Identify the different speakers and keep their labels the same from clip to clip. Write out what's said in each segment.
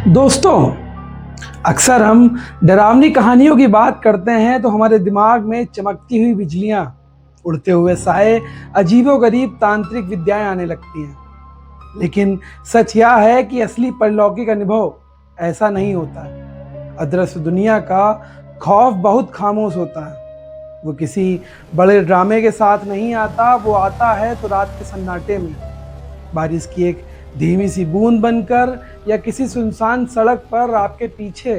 Speaker 1: दोस्तों, अक्सर हम डरावनी कहानियों की बात करते हैं तो हमारे दिमाग में चमकती हुई बिजलियां, उड़ते हुए साए, अजीबोगरीब तांत्रिक विद्याएं आने लगती हैं। लेकिन सच यह है कि असली परलौकिक अनुभव ऐसा नहीं होता। अदृश्य दुनिया का खौफ बहुत खामोश होता है। वो किसी बड़े ड्रामे के साथ नहीं आता, वो आता है तो रात के सन्नाटे में, बारिश की एक धीमी सी बूंद बनकर, या किसी सुनसान सड़क पर आपके पीछे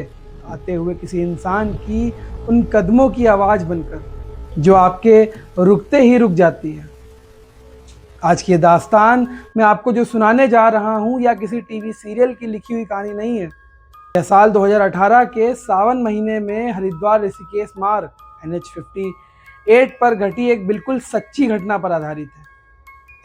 Speaker 1: आते हुए किसी इंसान की उन कदमों की आवाज़ बनकर, जो आपके रुकते ही रुक जाती है। आज की दास्तान मैं आपको जो सुनाने जा रहा हूँ या किसी टीवी सीरियल की लिखी हुई कहानी नहीं है। यह साल 2018 के सावन महीने में हरिद्वार ऋषिकेश मार्ग NH-58 पर घटी एक बिल्कुल सच्ची घटना पर आधारित है।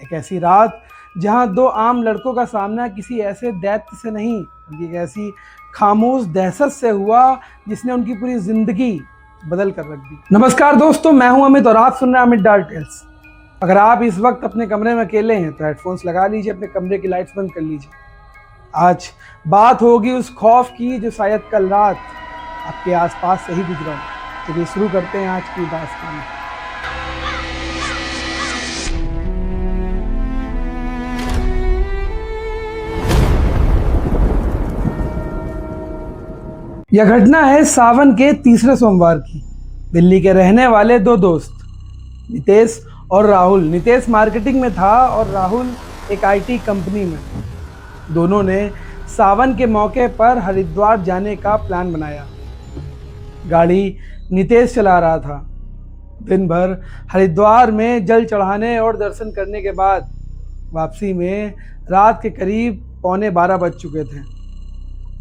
Speaker 1: एक ऐसी रात जहां दो आम लड़कों का सामना किसी ऐसे दैत्य से नहीं, बल्कि एक ऐसी खामोश दहशत से हुआ जिसने उनकी पूरी जिंदगी बदल कर रख दी। नमस्कार दोस्तों, मैं हूं अमित और आप सुन रहे हैं अमित डार्क टेल्स। अगर आप इस वक्त अपने कमरे में अकेले हैं तो हेडफोन्स लगा लीजिए, अपने कमरे की लाइट्स बंद कर लीजिए। आज बात होगी उस खौफ की जो शायद कल रात आपके आसपास से ही गुजरा। चलिए शुरू करते हैं आज की दास्तान। यह घटना है सावन के तीसरे सोमवार की। दिल्ली के रहने वाले दो दोस्त, नितेश और राहुल। नितेश मार्केटिंग में था और राहुल एक IT कंपनी में। दोनों ने सावन के मौके पर हरिद्वार जाने का प्लान बनाया। गाड़ी नितेश चला रहा था। दिन भर हरिद्वार में जल चढ़ाने और दर्शन करने के बाद वापसी में रात के करीब 11:15 बज चुके थे।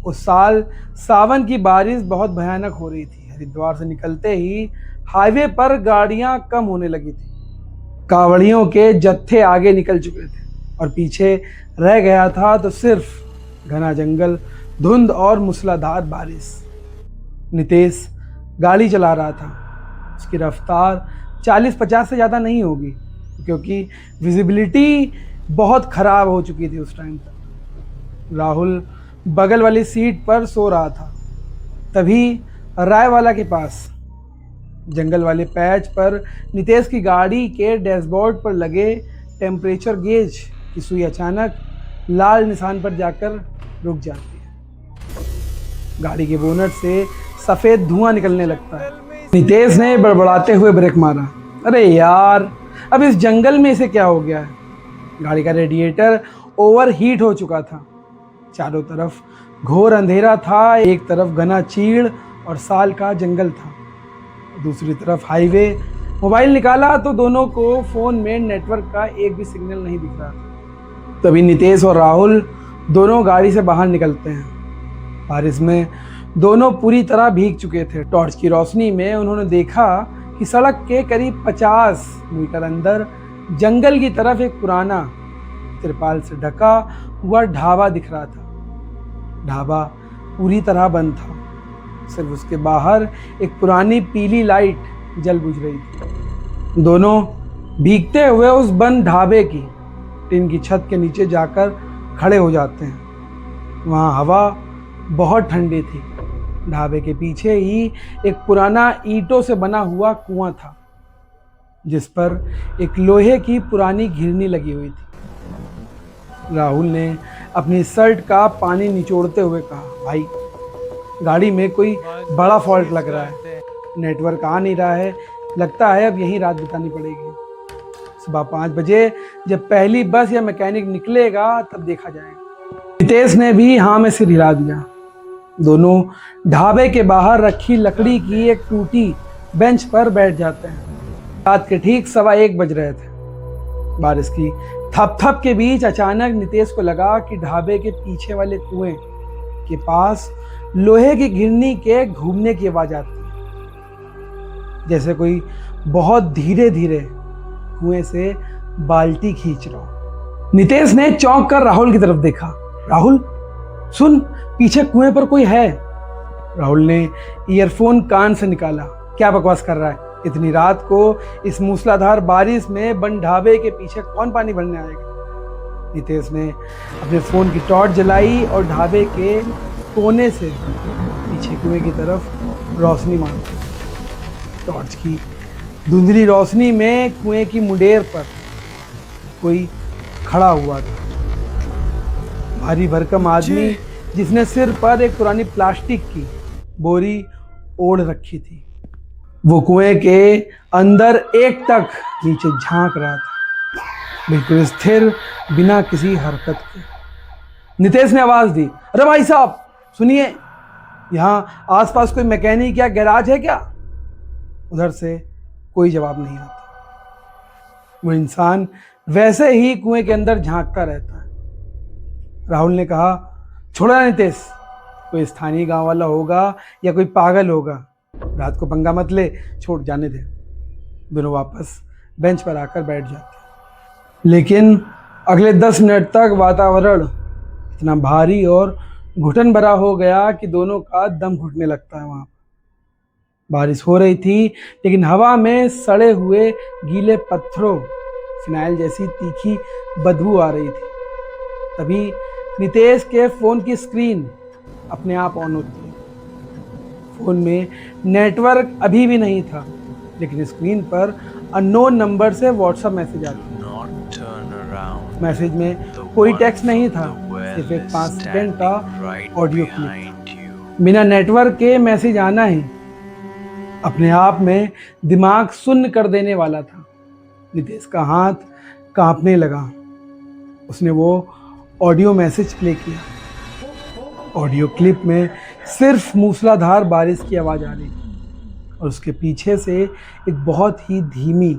Speaker 1: उस साल सावन की बारिश बहुत भयानक हो रही थी। हरिद्वार से निकलते ही हाईवे पर गाड़ियां कम होने लगी थी। कांवड़ियों के जत्थे आगे निकल चुके थे और पीछे रह गया था तो सिर्फ घना जंगल, धुंध और मूसलाधार बारिश। नितेश गाड़ी चला रहा था। उसकी रफ्तार 40-50 से ज़्यादा नहीं होगी, क्योंकि विजिबिलिटी बहुत ख़राब हो चुकी थी उस टाइम तक। राहुल बगल वाली सीट पर सो रहा था। तभी रायवाला के पास जंगल वाले पैच पर नितेश की गाड़ी के डैशबोर्ड पर लगे टेम्परेचर गेज की सुई अचानक लाल निशान पर जाकर रुक जाती है। गाड़ी के बोनट से सफ़ेद धुआं निकलने लगता है। नितेश ने बड़बड़ाते हुए ब्रेक मारा। अरे यार, अब इस जंगल में इसे क्या हो गया है? गाड़ी का रेडिएटर ओवरहीट हो चुका था। चारों तरफ घोर अंधेरा था। एक तरफ घना चीड़ और साल का जंगल था, दूसरी तरफ हाईवे। मोबाइल निकाला तो दोनों को फ़ोन में नेटवर्क का एक भी सिग्नल नहीं दिख रहा था। तभी नितेश और राहुल दोनों गाड़ी से बाहर निकलते हैं। बारिश में दोनों पूरी तरह भीग चुके थे। टॉर्च की रोशनी में उन्होंने देखा कि सड़क के करीब 50 मीटर अंदर जंगल की तरफ एक पुराना तिरपाल से ढका हुआ ढाबा दिख रहा था। ढाबा पूरी तरह बंद था। सिर्फ उसके बाहर एक पुरानी पीली लाइट जल बुझ रही थी। दोनों भीगते हुए उस बंद ढाबे की टिन की छत के नीचे जाकर खड़े हो जाते हैं। वहाँ हवा बहुत ठंडी थी। ढाबे के पीछे ही एक पुराना ईंटों से बना हुआ कुआं था, जिस पर एक लोहे की पुरानी घिरनी लगी हुई थी। राहुल ने अपनी शर्ट का पानी निचोड़ते हुए कहा, भाई, गाड़ी में कोई बड़ा फॉल्ट लग रहा है। नेटवर्क आ नहीं रहा है। लगता है अब यहीं रात बितानी पड़ेगी। सुबह 5 बजे जब पहली बस या मैकेनिक निकलेगा तब देखा जाएगा। नितेश ने भी हाँ में सिर हिला दिया। दोनों ढाबे के बाहर रखी लकड़ी की एक टूटी बेंच पर बैठ जाते हैं। रात के ठीक 1:15 बज रहे थे। बारिश की थप के बीच अचानक नितेश को लगा कि ढाबे के पीछे वाले कुएं के पास लोहे की घिरनी के घूमने की आवाज आती है, जैसे कोई बहुत धीरे धीरे कुएं से बाल्टी खींच रहा हो। नितेश ने चौंक कर राहुल की तरफ देखा। राहुल, सुन, पीछे कुएं पर कोई है। राहुल ने ईयरफोन कान से निकाला। क्या बकवास कर रहा है? इतनी रात को इस मूसलाधार बारिश में बंद ढाबे के पीछे कौन पानी भरने आएगा? नितेश ने अपने फ़ोन की टॉर्च जलाई और ढाबे के कोने से पीछे कुएं की तरफ रोशनी मारती। टॉर्च की धुंधली रोशनी में कुएं की मुंडेर पर कोई खड़ा हुआ था। भारी भरकम आदमी जिसने सिर पर एक पुरानी प्लास्टिक की बोरी ओढ़ रखी थी। वो कुएं के अंदर एक तक नीचे झांक रहा था, बिल्कुल स्थिर, बिना किसी हरकत के। नितेश ने आवाज दी, अरे भाई साहब सुनिए, यहाँ आसपास कोई मैकेनिक या गैराज है क्या? उधर से कोई जवाब नहीं आता। वो इंसान वैसे ही कुएं के अंदर झांकता रहता है। राहुल ने कहा, छोड़ा नितेश, कोई स्थानीय गांव वाला होगा या कोई पागल होगा, रात को पंगा मत ले, छोड़ जाने दे। दोनों वापस बेंच पर आकर बैठ जाते। लेकिन अगले 10 मिनट तक वातावरण इतना भारी और घुटन भरा हो गया कि दोनों का दम घुटने लगता है। वहां बारिश हो रही थी, लेकिन हवा में सड़े हुए गीले पत्थरों, फिनाइल जैसी तीखी बदबू आ रही थी। तभी नितेश के फोन की स्क्रीन अपने आप ऑन होती है। फोन में नेटवर्क अभी भी नहीं था, लेकिन स्क्रीन पर अननोन नंबर से व्हाट्सएप मैसेज आता है। मैसेज में कोई टेक्स्ट नहीं था, सिर्फ एक 5 सेकंड का ऑडियो क्लिप। बिना नेटवर्क के मैसेज आना ही अपने आप में दिमाग सुन्न कर देने वाला था। नितेश का हाथ कांपने लगा। उसने वो ऑडियो मैसेज प्ले किया। ऑडियो क्लिप में सिर्फ मूसलाधार बारिश की आवाज़ आ रही थी और उसके पीछे से एक बहुत ही धीमी,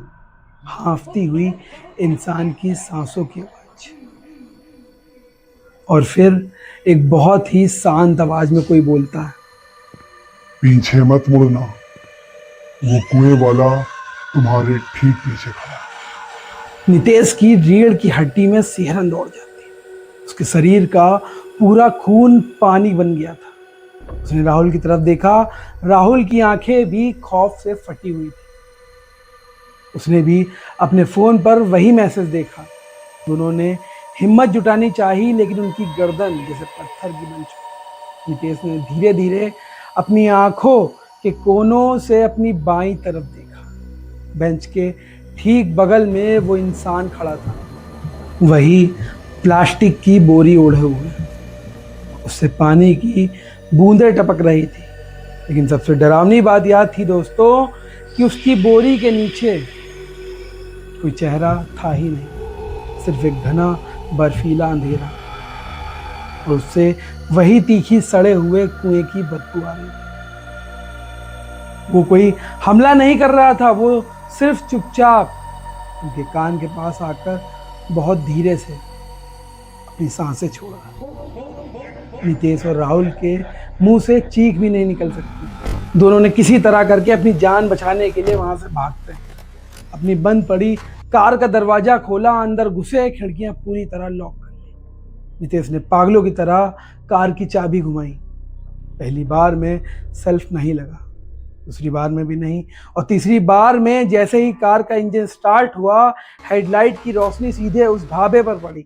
Speaker 1: हाँफती हुई इंसान की सांसों की आवाज़। और फिर एक बहुत ही शांत आवाज़ में कोई बोलता है,
Speaker 2: पीछे मत मुड़ना, वो कुएं वाला तुम्हारे ठीक पीछे खड़ा है।
Speaker 1: नितेश की रीढ़ की हड्डी में सिहरन दौड़ जाती। उसके शरीर का पूरा खून पानी बन गया था। उसने राहुल की तरफ देखा। राहुल की आंखें भी खौफ से फटी हुई थी। उसने भी अपने फोन पर वही मैसेज देखा। दोनों ने हिम्मत जुटानी चाहिए, लेकिन उनकी गर्दन जैसे पत्थर की बन चुकी। नितेश ने धीरे धीरे अपनी आंखों के कोनों से अपनी बाईं तरफ देखा। बेंच के ठीक बगल में वो इंसान खड़ा था, वही प्लास्टिक की बोरी ओढ़े हुए। उससे पानी की बूंदें टपक रही थी। लेकिन सबसे डरावनी बात यह थी दोस्तों कि उसकी बोरी के नीचे कोई चेहरा था ही नहीं, सिर्फ एक घना बर्फीला अंधेरा। और उससे वही तीखी सड़े हुए कुएं की बदबू आ रही थी। वो कोई हमला नहीं कर रहा था, वो सिर्फ चुपचाप उनके कान के पास आकर बहुत धीरे से अपनी सांसें छोड़ा। नितेश और राहुल के मुंह से चीख भी नहीं निकल सकती। दोनों ने किसी तरह करके अपनी जान बचाने के लिए वहां से भागते अपनी बंद पड़ी कार का दरवाजा खोला, अंदर घुसे, खिड़कियां पूरी तरह लॉक कर ली। नितेश ने पागलों की तरह कार की चाबी घुमाई। पहली बार में सेल्फ नहीं लगा, दूसरी बार में भी नहीं, और तीसरी बार में जैसे ही कार का इंजन स्टार्ट हुआ, हेडलाइट की रोशनी सीधे उस ढाबे पर पड़ी।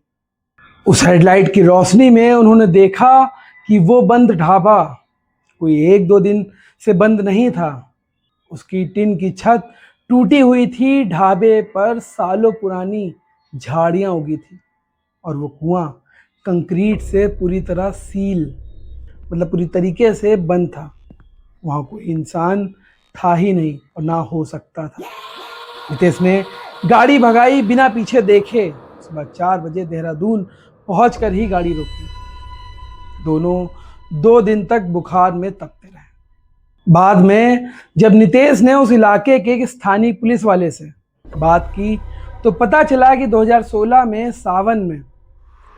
Speaker 1: उस हेडलाइट की रोशनी में उन्होंने देखा कि वो बंद ढाबा कोई 1-2 दिन से बंद नहीं था। उसकी टिन की छत टूटी हुई थी, ढाबे पर सालों पुरानी झाड़ियां उगी थी, और वो कुआं कंक्रीट से पूरी तरह सील, मतलब पूरी तरीके से बंद था। वहाँ कोई इंसान था ही नहीं और ना हो सकता था। नितेश ने गाड़ी भगाई बिना पीछे देखे। सुबह 4 बजे देहरादून पहुंचकर ही गाड़ी रोकी। दोनों 2 दिन तक बुखार में तपते रहे। बाद में जब नितेश ने उस इलाके के एक स्थानीय पुलिस वाले से बात की, तो पता चला कि 2016 में सावन में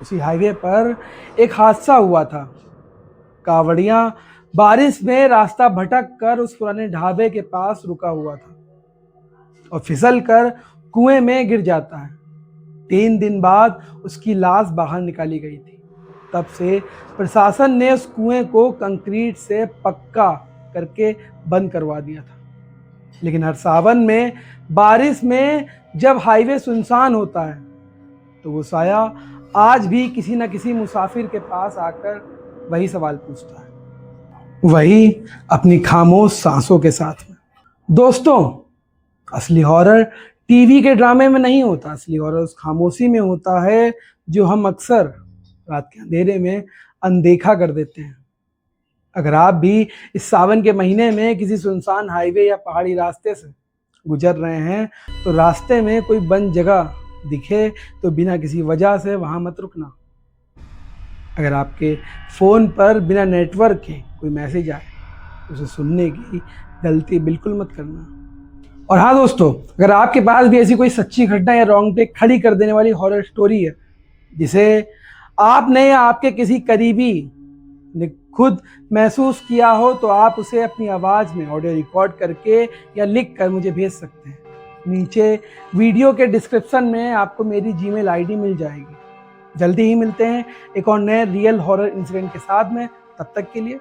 Speaker 1: उसी हाईवे पर एक हादसा हुआ था। कावड़ियां बारिश में रास्ता भटक कर उस पुराने ढाबे के पास रुका हुआ था और फिसल कर कुएं में गिर जाता है। 3 दिन बाद उसकी लाश बाहर निकाली गई थी। तब से प्रशासन ने उस कुएं को कंक्रीट से पक्का करके बंद करवा दिया था। लेकिन हर सावन में बारिश में जब हाईवे सुनसान होता है, तो वो साया आज भी किसी न किसी मुसाफिर के पास आकर वही सवाल पूछता है, वही अपनी खामोश सांसों के साथ में। दोस्तों, असली हॉरर टीवी के ड्रामे में नहीं होता, असली हॉरर उस खामोशी में होता है जो हम अक्सर रात के अंधेरे में अनदेखा कर देते हैं। अगर आप भी इस सावन के महीने में किसी सुनसान हाईवे या पहाड़ी रास्ते से गुजर रहे हैं तो रास्ते में कोई बंद जगह दिखे तो बिना किसी वजह से वहां मत रुकना। अगर आपके फ़ोन पर बिना नेटवर्क के कोई मैसेज आए उसे सुनने की गलती बिल्कुल मत करना। और हाँ दोस्तों, अगर आपके पास भी ऐसी कोई सच्ची घटना या रोंगटे खड़ी कर देने वाली हॉरर स्टोरी है जिसे आपने या आपके किसी करीबी ने खुद महसूस किया हो, तो आप उसे अपनी आवाज़ में ऑडियो रिकॉर्ड करके या लिख कर मुझे भेज सकते हैं। नीचे वीडियो के डिस्क्रिप्शन में आपको मेरी जीमेल आईडी मिल जाएगी। जल्दी ही मिलते हैं एक और नए रियल हॉरर इंसिडेंट के साथ में। तब तक के लिए